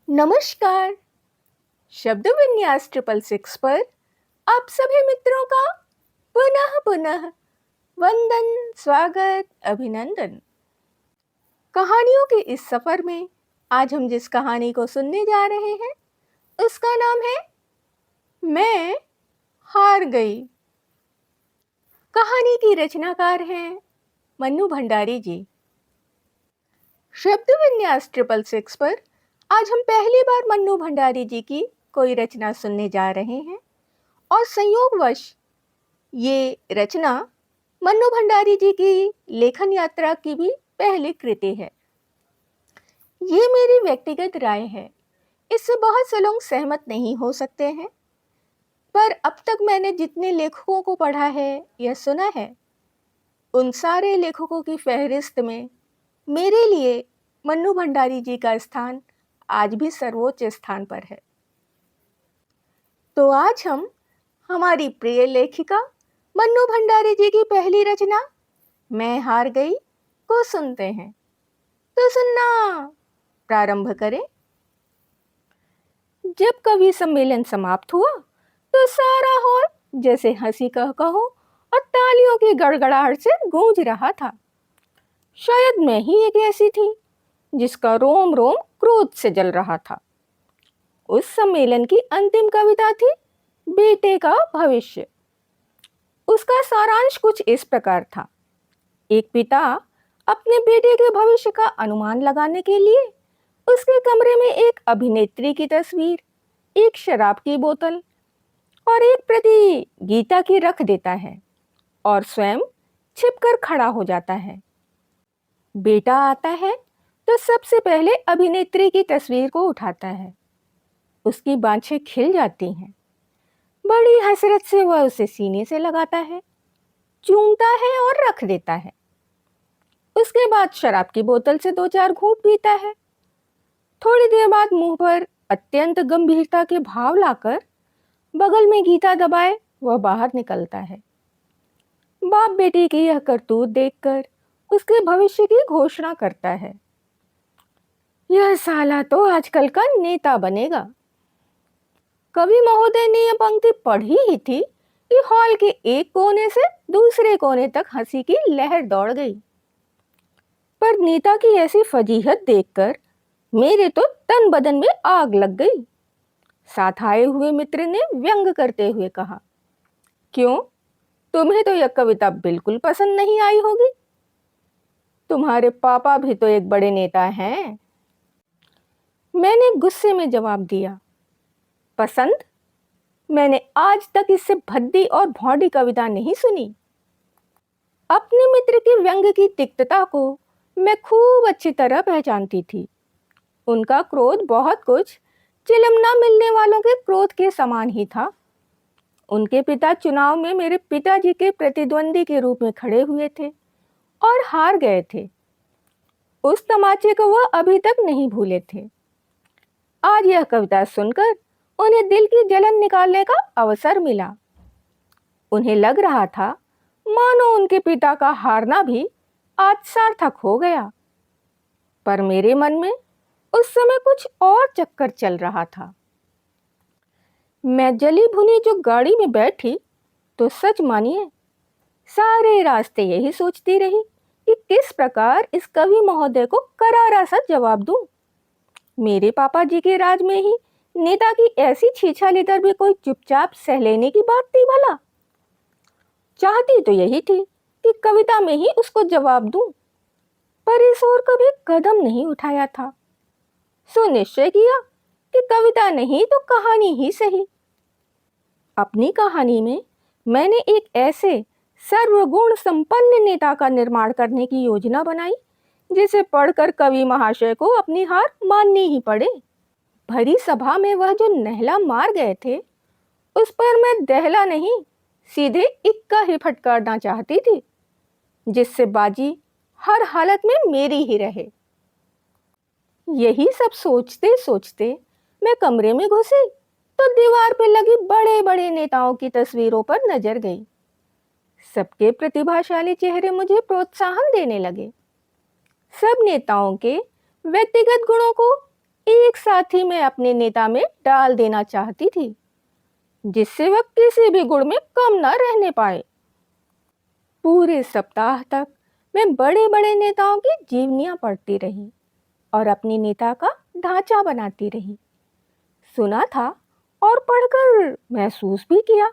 नमस्कार। शब्द विन्यास 666 पर आप सभी मित्रों का पुनः पुनः वंदन, स्वागत, अभिनंदन। कहानियों के इस सफर में आज हम जिस कहानी को सुनने जा रहे हैं उसका नाम है मैं हार गई। कहानी की रचनाकार हैं मन्नू भंडारी जी। शब्द विन्यास 666 पर आज हम पहली बार मन्नू भंडारी जी की कोई रचना सुनने जा रहे हैं और संयोगवश ये रचना मन्नू भंडारी जी की लेखन यात्रा की भी पहली कृति है। ये मेरी व्यक्तिगत राय है, इससे बहुत से लोग सहमत नहीं हो सकते हैं, पर अब तक मैंने जितने लेखकों को पढ़ा है या सुना है उन सारे लेखकों की फहरिस्त में मेरे लिए मन्नू भंडारी जी का स्थान आज भी सर्वोच्च स्थान पर है। तो आज हम हमारी प्रिय लेखिका मन्नू भंडारी जी की पहली रचना मैं हार गई को सुनते हैं। तो सुनना प्रारंभ करें। जब कवि सम्मेलन समाप्त हुआ तो सारा हॉल जैसे हंसी कहो और तालियों की गड़गड़ाहट से गूंज रहा था। शायद मैं ही एक ऐसी थी जिसका रोम रोम क्रोध से जल रहा था। उस सम्मेलन की अंतिम कविता थी बेटे का भविष्य। उसका सारांश कुछ इस प्रकार था। एक पिता अपने बेटे के भविष्य का अनुमान लगाने के लिए उसके कमरे में एक अभिनेत्री की तस्वीर, एक शराब की बोतल और एक प्रति गीता की रख देता है और स्वयं छिपकर खड़ा हो जाता है। बेटा आता है तो सबसे पहले अभिनेत्री की तस्वीर को उठाता है। उसकी बाँछें खिल जाती हैं। बड़ी हसरत से वह उसे सीने से लगाता है, चूमता है और रख देता है। उसके बाद शराब की बोतल से 2-4 घूंट पीता है। थोड़ी देर बाद मुंह पर अत्यंत गंभीरता के भाव लाकर बगल में गीता दबाए वह बाहर निकलता है। बाप बेटी की यह करतूत देखकर उसके भविष्य की घोषणा करता है। यह साला तो आजकल का नेता बनेगा। कवि महोदय ने यह पंक्ति पढ़ी ही थी कि हॉल के एक कोने से दूसरे कोने तक हंसी की लहर दौड़ गई। पर नेता की ऐसी फजीहत देखकर मेरे तो तन बदन में आग लग गई। साथ आए हुए मित्र ने व्यंग करते हुए कहा, क्यों, तुम्हें तो यह कविता बिल्कुल पसंद नहीं आई होगी। तुम्हारे पापा भी तो एक बड़े नेता हैं। मैंने गुस्से में जवाब दिया, पसंद? मैंने आज तक इससे भद्दी और भौंडी कविता नहीं सुनी। अपने मित्र के व्यंग की तिक्तता को मैं खूब अच्छी तरह पहचानती थी। उनका क्रोध बहुत कुछ चिलम न मिलने वालों के क्रोध के समान ही था। उनके पिता चुनाव में मेरे पिताजी के प्रतिद्वंदी के रूप में खड़े हुए थे और हार गए थे। उस तमाचे को वह अभी तक नहीं भूले थे। आज यह कविता सुनकर उन्हें दिल की जलन निकालने का अवसर मिला। उन्हें लग रहा था मानो उनके पिता का हारना भी आज सार्थक हो गया। पर मेरे मन में उस समय कुछ और चक्कर चल रहा था। मैं जली भुनी जो गाड़ी में बैठी तो सच मानिए सारे रास्ते यही सोचती रही कि किस प्रकार इस कवि महोदय को करारा सा जवाब दूं। मेरे पापा जी के राज में ही नेता की ऐसी छीछालीदर भी कोई चुपचाप सह लेने की बात थी भला। चाहती तो यही थी कि कविता में ही उसको जवाब दूं, पर इस ओर कभी कदम नहीं उठाया था। सो निश्चय किया कि कविता नहीं तो कहानी ही सही। अपनी कहानी में मैंने एक ऐसे सर्वगुण संपन्न नेता का निर्माण करने की योजना बनाई जिसे पढ़कर कवि महाशय को अपनी हार माननी ही पड़े। भरी सभा में वह जो नहला मार गए थे उस पर मैं दहला नहीं सीधे इक्का ही फटकारना चाहती थी, जिससे बाजी हर हालत में मेरी ही रहे। यही सब सोचते सोचते मैं कमरे में घुसी तो दीवार पर लगी बड़े बड़े नेताओं की तस्वीरों पर नजर गई। सबके प्रतिभाशाली चेहरे मुझे प्रोत्साहन देने लगे। सब नेताओं के व्यक्तिगत गुणों को एक साथ ही मैं अपने नेता में डाल देना चाहती थी, जिससे वह किसी भी गुण में कम न रहने पाए। पूरे सप्ताह तक मैं बड़े बड़े नेताओं की जीवनियां पढ़ती रही और अपनी नेता का ढांचा बनाती रही। सुना था और पढ़कर महसूस भी किया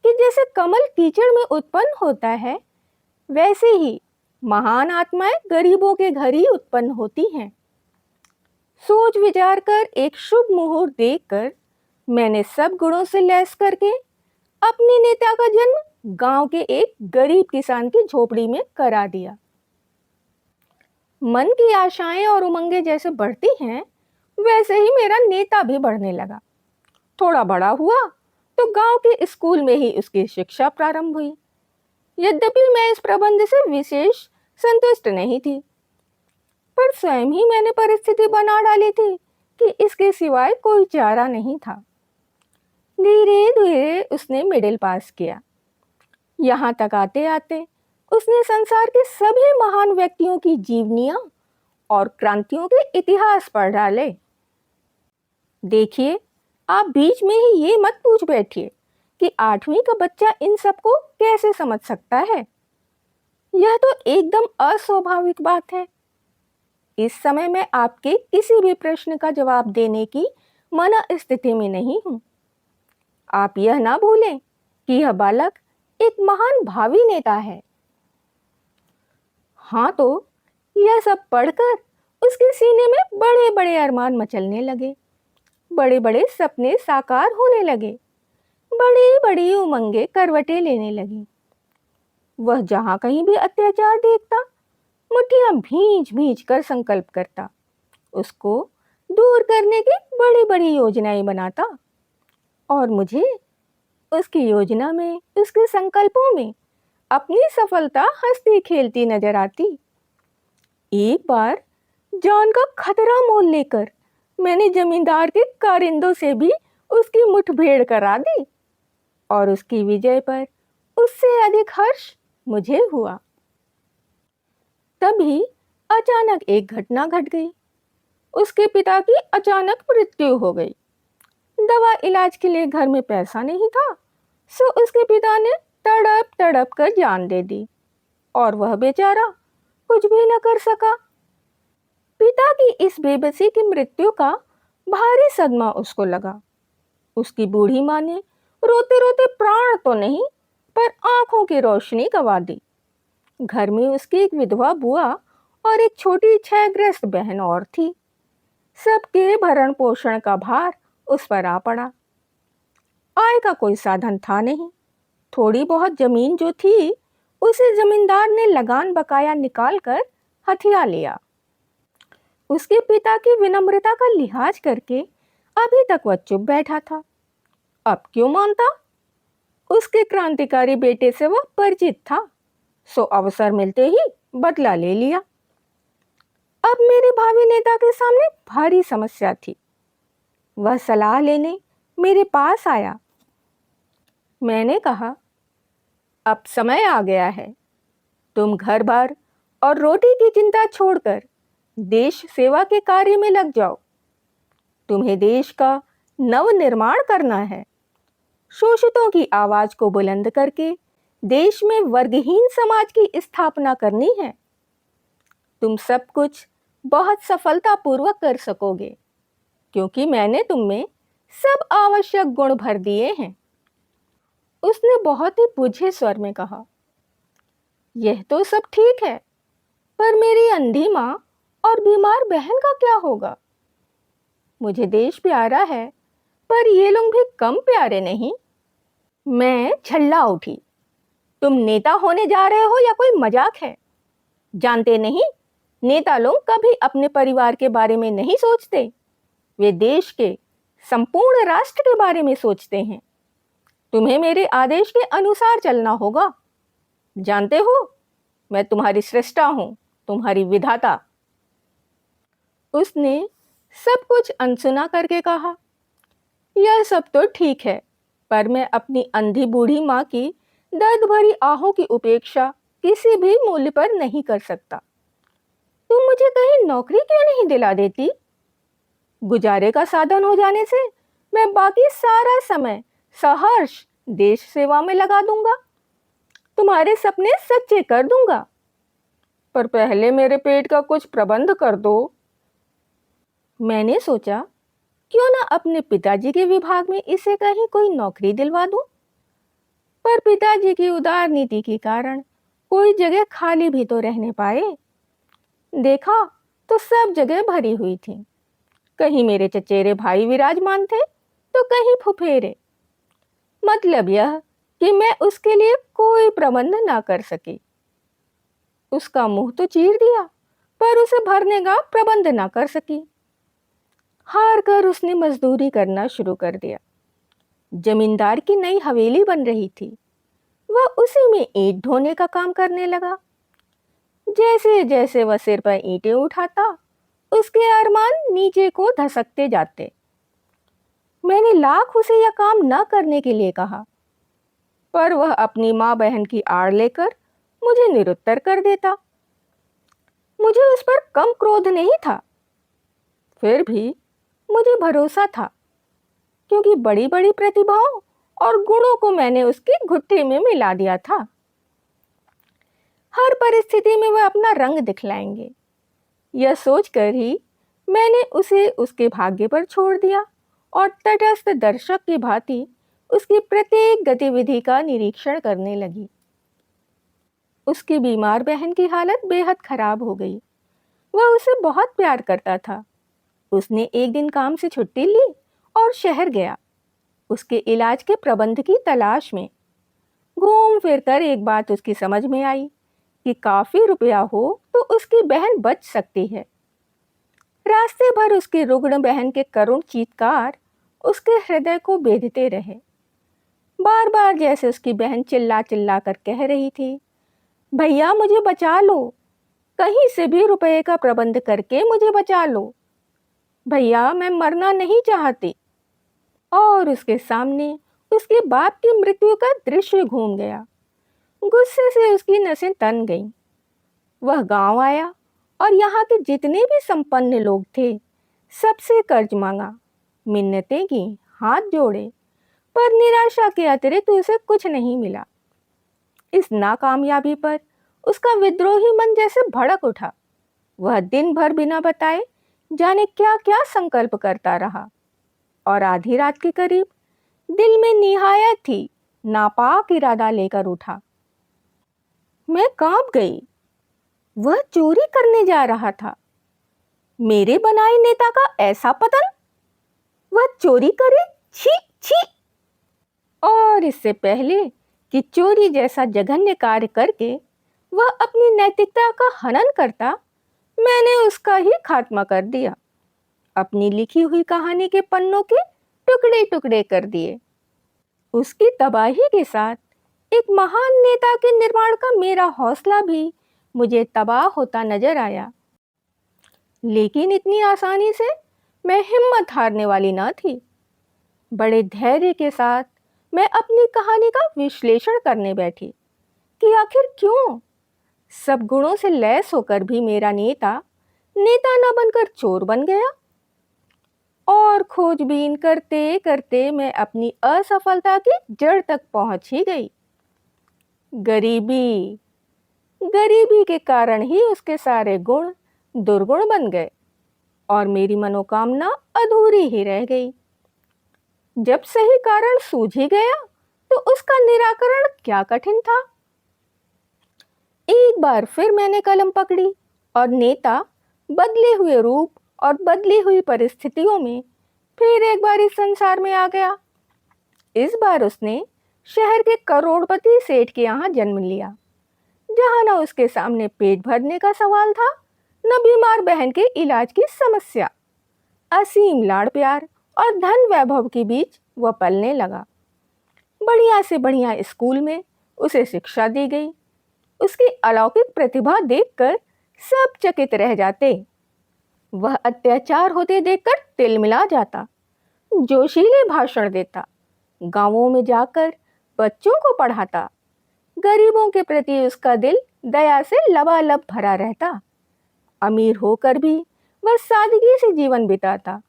कि जैसे कमल कीचड़ में उत्पन्न होता है, वैसे ही महान आत्माएं गरीबों के घर ही उत्पन्न होती हैं। सोच विचार कर एक शुभ मुहूर्त देखकर मैंने सब गुणों से लैस करके अपने नेता का जन्म गांव के एक गरीब किसान की झोपड़ी में करा दिया। मन की आशाएं और उमंगें जैसे बढ़ती हैं, वैसे ही मेरा नेता भी बढ़ने लगा। थोड़ा बड़ा हुआ तो गांव के स्कूल में ही उसकी शिक्षा प्रारंभ हुई। यद्यपि मैं इस प्रबंध से विशेष संतुष्ट नहीं थी, पर स्वयं ही मैंने परिस्थिति बना डाली थी कि इसके सिवाय कोई चारा नहीं था। धीरे धीरे उसने मिडिल पास किया। यहाँ तक आते आते उसने संसार के सभी महान व्यक्तियों की जीवनियां और क्रांतियों के इतिहास पढ़ डाले। देखिए, आप बीच में ही ये मत पूछ बैठिए कि 8वीं का बच्चा इन सबको कैसे समझ सकता है। यह तो एकदम अस्वाभाविक बात है। इस समय मैं आपके किसी भी प्रश्न का जवाब देने की मना स्थिति में नहीं हूं। आप यह ना भूलें कि यह बालक एक महान भावी नेता है। हाँ, तो यह सब पढ़कर उसके सीने में बड़े बड़े अरमान मचलने लगे, बड़े बड़े सपने साकार होने लगे, बड़ी बड़ी उमंगें करवटें लेने लगी। वह जहां कहीं भी अत्याचार देखता, मुट्ठियां भींच भींच कर संकल्प करता, उसको दूर करने की बड़ी बड़ी योजनाएं बनाता। और मुझे उसकी योजना में, उसके संकल्पों में अपनी सफलता हंसती खेलती नजर आती। एक बार जान का खतरा मोल लेकर मैंने जमींदार के कारिंदों से भी उसकी मुठभेड़ करा दी और उसकी विजय पर उससे अधिक हर्ष मुझे हुआ। तभी अचानक एक घटना घट गई। उसके पिता की अचानक मृत्यु हो गई। दवा इलाज के लिए घर में पैसा नहीं था, सो उसके पिता ने तड़प तड़प कर जान दे दी और वह बेचारा कुछ भी न कर सका। पिता की इस बेबसी की मृत्यु का भारी सदमा उसको लगा। उसकी बूढ़ी माँ ने रोते रोते प्राण तो नहीं, पर आंखों की रोशनी गंवा दी। घर में उसकी एक विधवा बुआ और एक छोटी क्षयग्रस्त बहन और थी। सबके भरण पोषण का भार उस पर आ पड़ा। आय का कोई साधन था नहीं। थोड़ी बहुत जमीन जो थी, उसे जमींदार ने लगान बकाया निकालकर हथिया लिया। उसके पिता की विनम्रता का लिहाज करके अभी तक वह चुप बैठा था। अब क्यों मानता? उसके क्रांतिकारी बेटे से वह परिचित था, सो अवसर मिलते ही बदला ले लिया। अब मेरे भावी नेता के सामने भारी समस्या थी। वह सलाह लेने मेरे पास आया। मैंने कहा, अब समय आ गया है। तुम घर बार और रोटी की चिंता छोड़कर देश सेवा के कार्य में लग जाओ। तुम्हें देश का नव निर्माण करना है। शोषितों की आवाज को बुलंद करके देश में वर्गहीन समाज की स्थापना करनी है। तुम सब कुछ बहुत सफलतापूर्वक कर सकोगे, क्योंकि मैंने तुम में सब आवश्यक गुण भर दिए हैं। उसने बहुत ही बुझे स्वर में कहा, यह तो सब ठीक है, पर मेरी अंधी माँ और बीमार बहन का क्या होगा? मुझे देश प्यारा है, पर ये लोग भी कम प्यारे नहीं। मैं झल्ला उठी। तुम नेता होने जा रहे हो या कोई मजाक है? जानते नहीं, नेता लोग कभी अपने परिवार के बारे में नहीं सोचते। वे देश के संपूर्ण राष्ट्र के बारे में सोचते हैं। तुम्हें मेरे आदेश के अनुसार चलना होगा। जानते हो, मैं तुम्हारी सृष्टा हूं, तुम्हारी विधाता। उसने सब कुछ अनसुना करके कहा, यह सब तो ठीक है, पर मैं अपनी अंधी बूढ़ी माँ की दर्द भरी आहों की उपेक्षा किसी भी मूल्य पर नहीं कर सकता। तुम मुझे कहीं नौकरी क्यों नहीं दिला देती? गुजारे का साधन हो जाने से मैं बाकी सारा समय सहर्ष देश सेवा में लगा दूंगा, तुम्हारे सपने सच्चे कर दूंगा। पर पहले मेरे पेट का कुछ प्रबंध कर दो। मैंने सोचा क्यों ना अपने पिताजी के विभाग में इसे कहीं कोई नौकरी दिलवा दूं। पर पिताजी की उदार नीति के कारण कोई जगह खाली भी तो रहने पाए। देखा तो सब जगह भरी हुई थी। कहीं मेरे चचेरे भाई विराजमान थे तो कहीं फुफेरे। मतलब यह कि मैं उसके लिए कोई प्रबंध ना कर सकी। उसका मुंह तो चीर दिया पर उसे भरने का प्रबंध ना कर सकी। हार कर उसने मजदूरी करना शुरू कर दिया। जमींदार की नई हवेली बन रही थी, वह उसी में ईंट ढोने का काम करने लगा। जैसे जैसे वह सिर पर ईंटें उठाता, उसके अरमान नीचे को धसकते जाते। मैंने लाख उसे यह काम न करने के लिए कहा, पर वह अपनी माँ बहन की आड़ लेकर मुझे निरुत्तर कर देता। मुझे उस पर कम क्रोध नहीं था, फिर भी मुझे भरोसा था, क्योंकि बड़ी बड़ी प्रतिभाओं और गुणों को मैंने उसकी घुट्टी में मिला दिया था। हर परिस्थिति में वह अपना रंग दिखलाएंगे, यह सोचकर ही मैंने उसे उसके भाग्य पर छोड़ दिया और तटस्थ दर्शक की भांति उसकी प्रत्येक गतिविधि का निरीक्षण करने लगी। उसकी बीमार बहन की हालत बेहद खराब हो गई। वह उसे बहुत प्यार करता था। उसने एक दिन काम से छुट्टी ली और शहर गया, उसके इलाज के प्रबंध की तलाश में। घूम फिर कर एक बात उसकी समझ में आई कि काफी रुपया हो तो उसकी बहन बच सकती है। रास्ते भर उसकी रुग्ण बहन के करुण चीत्कार उसके हृदय को बेधते रहे। बार बार जैसे उसकी बहन चिल्ला चिल्ला कर कह रही थी, भैया मुझे बचा लो, कहीं से भी रुपये का प्रबंध करके मुझे बचा लो, भैया मैं मरना नहीं चाहती। और उसके सामने उसके बाप की मृत्यु का दृश्य घूम गया। गुस्से से उसकी नसें तन गईं। वह गांव आया और यहाँ के जितने भी संपन्न लोग थे सबसे कर्ज मांगा, मिन्नतें की, हाथ जोड़े, पर निराशा के अतिरिक्त उसे कुछ नहीं मिला। इस नाकामयाबी पर उसका विद्रोही मन जैसे भड़क उठा। वह दिन भर बिना बताए जाने क्या क्या संकल्प करता रहा और आधी रात के करीब दिल में निहायत ही नापाक इरादा लेकर उठा। मैं कांप गई। वह चोरी करने जा रहा था। मेरे बनाए नेता का ऐसा पतन, वह चोरी करे, छी छी। और इससे पहले कि चोरी जैसा जघन्य कार्य करके वह अपनी नैतिकता का हनन करता, मैंने उसका ही खात्मा कर दिया। अपनी लिखी हुई कहानी के पन्नों के टुकड़े टुकड़े कर दिए। उसकी तबाही के साथ एक महान नेता के निर्माण का मेरा हौसला भी मुझे तबाह होता नजर आया। लेकिन इतनी आसानी से मैं हिम्मत हारने वाली न थी। बड़े धैर्य के साथ मैं अपनी कहानी का विश्लेषण करने बैठी कि आखिर क्यों सब गुणों से लैस होकर भी मेरा नेता नेता न बनकर चोर बन गया। और खोजबीन करते करते मैं अपनी असफलता की जड़ तक पहुंच ही गई। गरीबी, गरीबी के कारण ही उसके सारे गुण दुर्गुण बन गए और मेरी मनोकामना अधूरी ही रह गई। जब सही कारण सूझ ही गया तो उसका निराकरण क्या कठिन था। एक बार फिर मैंने कलम पकड़ी और नेता बदले हुए रूप और बदली हुई परिस्थितियों में फिर एक बार इस संसार में आ गया। इस बार उसने शहर के करोड़पति सेठ के यहाँ जन्म लिया, जहाँ न उसके सामने पेट भरने का सवाल था, न बीमार बहन के इलाज की समस्या। असीम लाड़ प्यार और धन वैभव के बीच वह पलने लगा। बढ़िया से बढ़िया स्कूल में उसे शिक्षा दी गई। उसकी अलौकिक प्रतिभा देखकर सब चकित रह जाते। वह अत्याचार होते देखकर तिलमिला जाता, जोशीले भाषण देता, गांवों में जाकर बच्चों को पढ़ाता। गरीबों के प्रति उसका दिल दया से लबालब भरा रहता। अमीर होकर भी वह सादगी से जीवन बिताता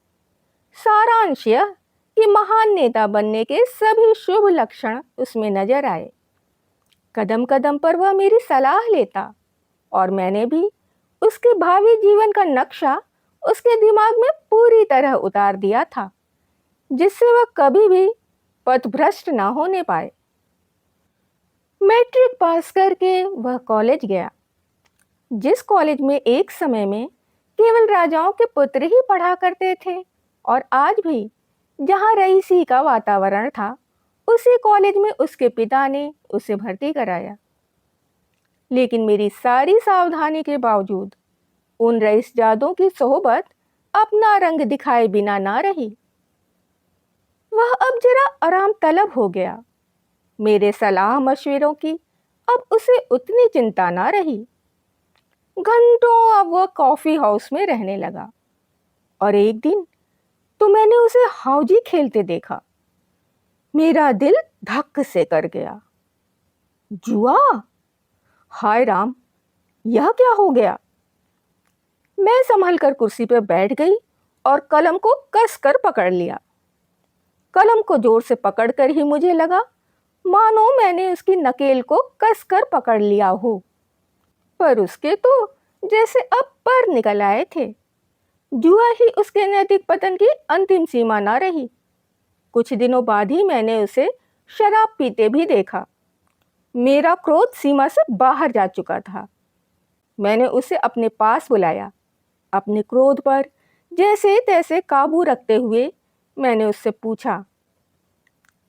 सारांश यह कि महान नेता बनने के सभी शुभ लक्षण उसमें नजर आए। कदम कदम पर वह मेरी सलाह लेता और मैंने भी उसके भावी जीवन का नक्शा उसके दिमाग में पूरी तरह उतार दिया था, जिससे वह कभी भी पथभ्रष्ट ना होने पाए। मैट्रिक पास करके वह कॉलेज गया, जिस कॉलेज में एक समय में केवल राजाओं के पुत्र ही पढ़ा करते थे, और आज भी जहां रईसी का वातावरण था, उसी कॉलेज में उसके पिता ने उसे भर्ती कराया। लेकिन मेरी सारी सावधानी के बावजूद उन रईसजादों की सोहबत अपना रंग दिखाए बिना ना रही। वह अब जरा आराम तलब हो गया। मेरे सलाह मशविरों की अब उसे उतनी चिंता ना रही। घंटों अब वह कॉफी हाउस में रहने लगा, और एक दिन तो मैंने उसे हाउजी खेलते देखा। मेरा दिल धक से कर गया। जुआ? हाय राम, यह क्या हो गया? मैं संभल कर कुर्सी पर बैठ गई और कलम को कसकर पकड़ लिया। कलम को जोर से पकड़कर ही मुझे लगा मानो मैंने उसकी नकेल को कसकर पकड़ लिया हो, पर उसके तो जैसे अब पर निकल आए थे। जुआ ही उसके नैतिक पतन की अंतिम सीमा ना रही। कुछ दिनों बाद ही मैंने उसे शराब पीते भी देखा। मेरा क्रोध सीमा से बाहर जा चुका था। मैंने उसे अपने पास बुलाया। अपने क्रोध पर जैसे तैसे काबू रखते हुए मैंने उससे पूछा,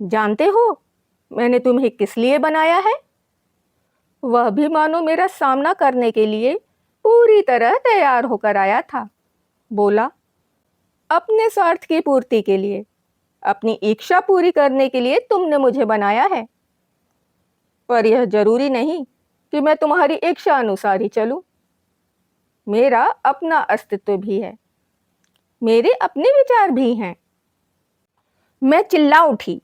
जानते हो मैंने तुम्हें किस लिए बनाया है? वह भी मानो मेरा सामना करने के लिए पूरी तरह तैयार होकर आया था। बोला, अपने स्वार्थ की पूर्ति के लिए, अपनी इच्छा पूरी करने के लिए तुमने मुझे बनाया है। पर यह जरूरी नहीं कि मैं तुम्हारी इच्छा अनुसार ही चलूं। मेरा अपना अस्तित्व भी है, मेरे अपने विचार भी हैं। मैं चिल्ला उठी,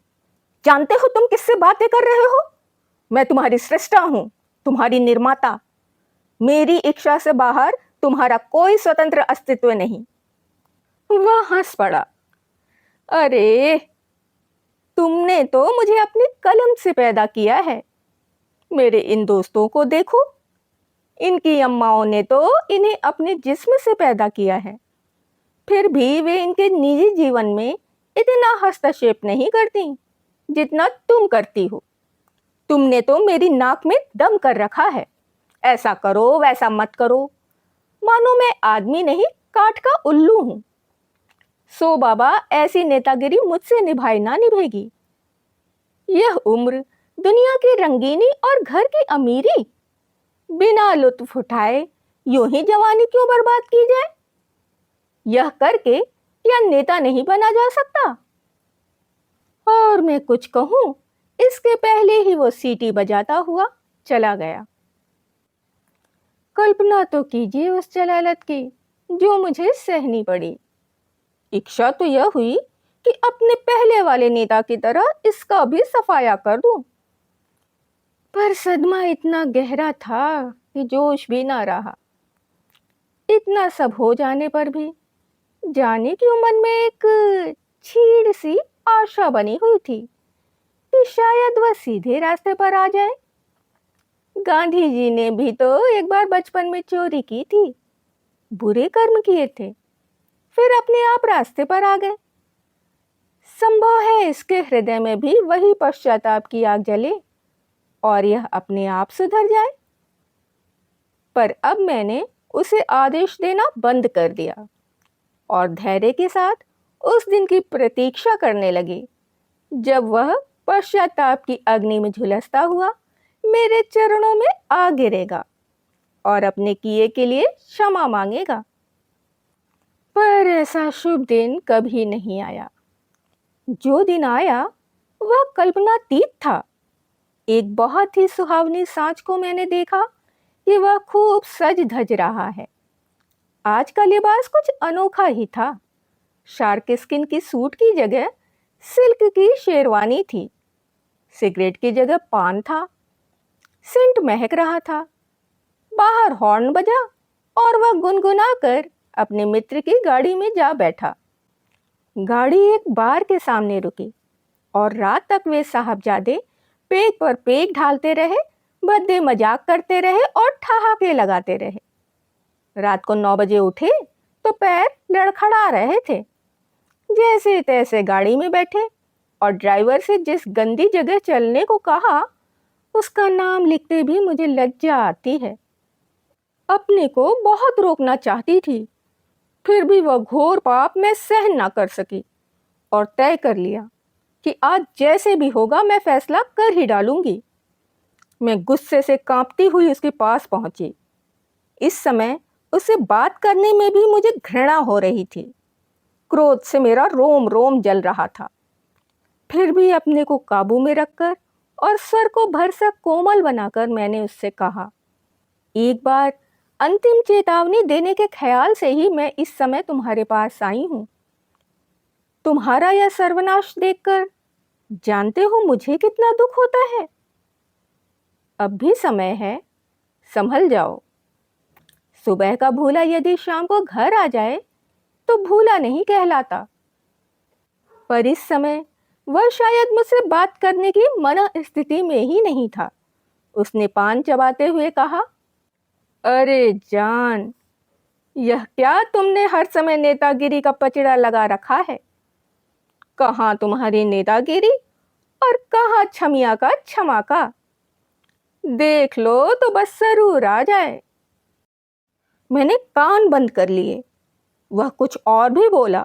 जानते हो तुम किससे बातें कर रहे हो? मैं तुम्हारी सृष्टा हूं, तुम्हारी निर्माता। मेरी इच्छा से बाहर तुम्हारा कोई स्वतंत्र अस्तित्व नहीं। वह हंस पड़ा। अरे, तुमने तो मुझे अपनी कलम से पैदा किया है। मेरे इन दोस्तों को देखो, इनकी अम्माओं ने तो इन्हें अपने जिस्म से पैदा किया है, फिर भी वे इनके निजी जीवन में इतना हस्तक्षेप नहीं करती जितना तुम करती हो। तुमने तो मेरी नाक में दम कर रखा है, ऐसा करो वैसा मत करो, मानो मैं आदमी नहीं काठ का उल्लू हूं। सो बाबा, ऐसी नेतागिरी मुझसे निभाई ना निभेगी। यह उम्र, दुनिया की रंगीनी और घर की अमीरी, बिना लुत्फ उठाए यूं ही जवानी क्यों बर्बाद की जाए? यह करके क्या नेता नहीं बना जा सकता? और मैं कुछ कहूं इसके पहले ही वो सीटी बजाता हुआ चला गया। कल्पना तो कीजिए उस जलालत की जो मुझे सहनी पड़ी। इच्छा तो यह हुई कि अपने पहले वाले नेता की तरह इसका भी सफाया कर दूं, पर सदमा इतना गहरा था कि जोश भी ना रहा। इतना सब हो जाने पर भी जाने क्यों मन में एक छीड़ सी आशा बनी हुई थी कि शायद वह सीधे रास्ते पर आ जाए। गांधी जी ने भी तो एक बार बचपन में चोरी की थी, बुरे कर्म किए थे, फिर अपने आप रास्ते पर आ गए। संभव है इसके हृदय में भी वही पश्चाताप की आग जले और यह अपने आप सुधर जाए। पर अब मैंने उसे आदेश देना बंद कर दिया और धैर्य के साथ उस दिन की प्रतीक्षा करने लगी जब वह पश्चाताप की अग्नि में झुलसता हुआ मेरे चरणों में आ गिरेगा और अपने किए के लिए क्षमा मांगेगा। पर ऐसा शुभ दिन कभी नहीं आया। जो दिन आया वह कल्पनातीत था। एक बहुत ही सुहावनी सांझ को मैंने देखा कि वह खूब सज धज रहा है। आज का लिबास कुछ अनोखा ही था। शार्क स्किन की सूट की जगह सिल्क की शेरवानी थी। सिगरेट की जगह पान था। सेंट महक रहा था। बाहर हॉर्न बजा और वह गुनगुनाकर अपने मित्र की गाड़ी में जा बैठा। गाड़ी एक बार के सामने रुकी और रात तक वे साहबजादे पेग पर पेग ढालते रहे, भद्दे मजाक करते रहे और ठहाके लगाते रहे। रात को 9 बजे उठे तो पैर लड़खड़ा रहे थे। जैसे तैसे गाड़ी में बैठे और ड्राइवर से जिस गंदी जगह चलने को कहा, उसका नाम लिखते भी मुझे लज्जा आती है। अपने को बहुत रोकना चाहती थी, फिर भी वह घोर पाप मैं सहन ना कर सकी और तय कर लिया कि आज जैसे भी होगा मैं फैसला कर ही डालूंगी। मैं गुस्से से कांपती हुई उसके पास पहुंची। इस समय उससे बात करने में भी मुझे घृणा हो रही थी। क्रोध से मेरा रोम रोम जल रहा था। फिर भी अपने को काबू में रखकर और स्वर को भरसक कोमल बनाकर मैंने उससे कहा, एक बार अंतिम चेतावनी देने के ख्याल से ही मैं इस समय तुम्हारे पास आई हूं। तुम्हारा यह सर्वनाश देखकर जानते हो मुझे कितना दुख होता है। अब भी समय है, संभल जाओ। सुबह का भूला यदि शाम को घर आ जाए तो भूला नहीं कहलाता। पर इस समय वह शायद मुझसे बात करने की मना स्थिति में ही नहीं था। उसने पान चबाते हुए कहा, अरे जान, यह क्या तुमने हर समय नेतागिरी का पचड़ा लगा रखा है। कहाँ तुम्हारी नेतागिरी और कहाँ छमिया का क्षमा का। देख लो तो बस जरूर आ जाए। मैंने कान बंद कर लिए। वह कुछ और भी बोला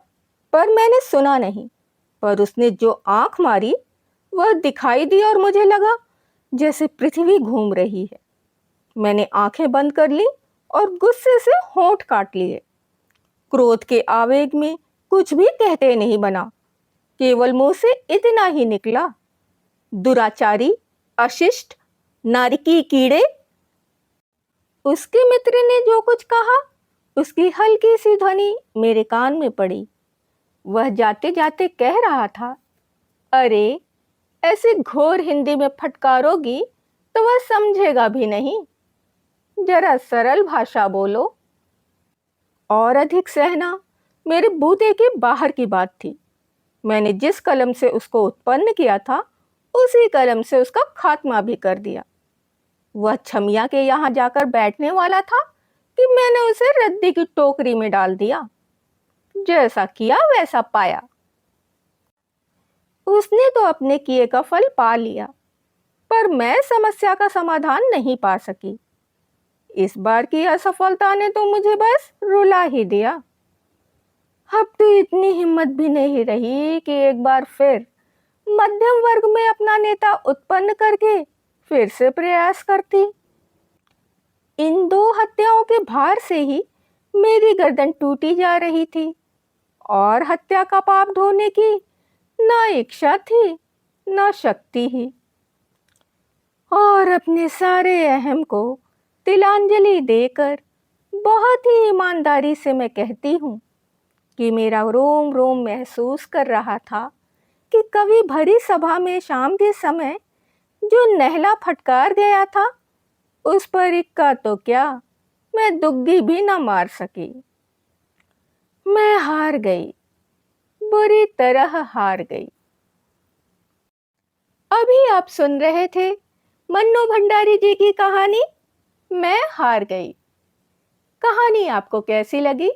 पर मैंने सुना नहीं। पर उसने जो आंख मारी वह दिखाई दी और मुझे लगा जैसे पृथ्वी घूम रही है। मैंने आंखें बंद कर ली और गुस्से से होंठ काट लिए। क्रोध के आवेग में कुछ भी कहते नहीं बना, केवल मुंह से इतना ही निकला, दुराचारी, अशिष्ट, नारकी कीड़े। उसके मित्र ने जो कुछ कहा उसकी हल्की सी ध्वनि मेरे कान में पड़ी। वह जाते जाते कह रहा था, अरे ऐसी घोर हिंदी में फटकारोगी तो वह समझेगा भी नहीं। जरा सरल भाषा बोलो। और अधिक सहना मेरे बूते के बाहर की बात थी। मैंने जिस कलम से उसको उत्पन्न किया था उसी कलम से उसका खात्मा भी कर दिया। वह छमिया के यहाँ जाकर बैठने वाला था कि मैंने उसे रद्दी की टोकरी में डाल दिया। जैसा किया वैसा पाया। उसने तो अपने किए का फल पा लिया, पर मैं समस्या का समाधान नहीं पा सकी। इस बार की असफलता ने तो मुझे बस रुला ही दिया। अब तो इतनी हिम्मत भी नहीं रही कि एक बार फिर मध्यम वर्ग में अपना नेता उत्पन्न करके फिर से प्रयास करती। इन 2 हत्याओं के भार से ही मेरी गर्दन टूटी जा रही थी और हत्या का पाप ढोने की ना इच्छा थी ना शक्ति ही। और अपने सारे अहम को तिलांजलि देकर बहुत ही ईमानदारी से मैं कहती हूँ कि मेरा रोम रोम महसूस कर रहा था कि कभी भरी सभा में शाम के समय जो नहला फटकार गया था उस पर इक्का तो क्या, मैं दुग्गी भी न मार सकी। मैं हार गई, बुरी तरह हार गई। अभी आप सुन रहे थे मन्नू भंडारी जी की कहानी मैं हार गई। कहानी आपको कैसी लगी?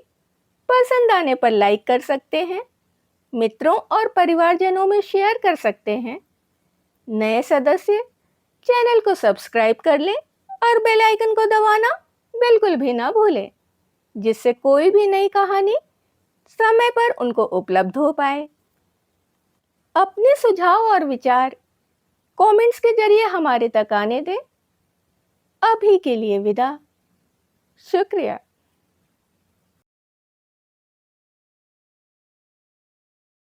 पसंद आने पर लाइक कर सकते हैं, मित्रों और परिवारजनों में शेयर कर सकते हैं। नए सदस्य चैनल को सब्सक्राइब कर लें और बेल आइकन को दबाना बिल्कुल भी ना भूलें, जिससे कोई भी नई कहानी समय पर उनको उपलब्ध हो पाए। अपने सुझाव और विचार कमेंट्स के जरिए हमारे तक आने दें। अभी के लिए विदा। शुक्रिया।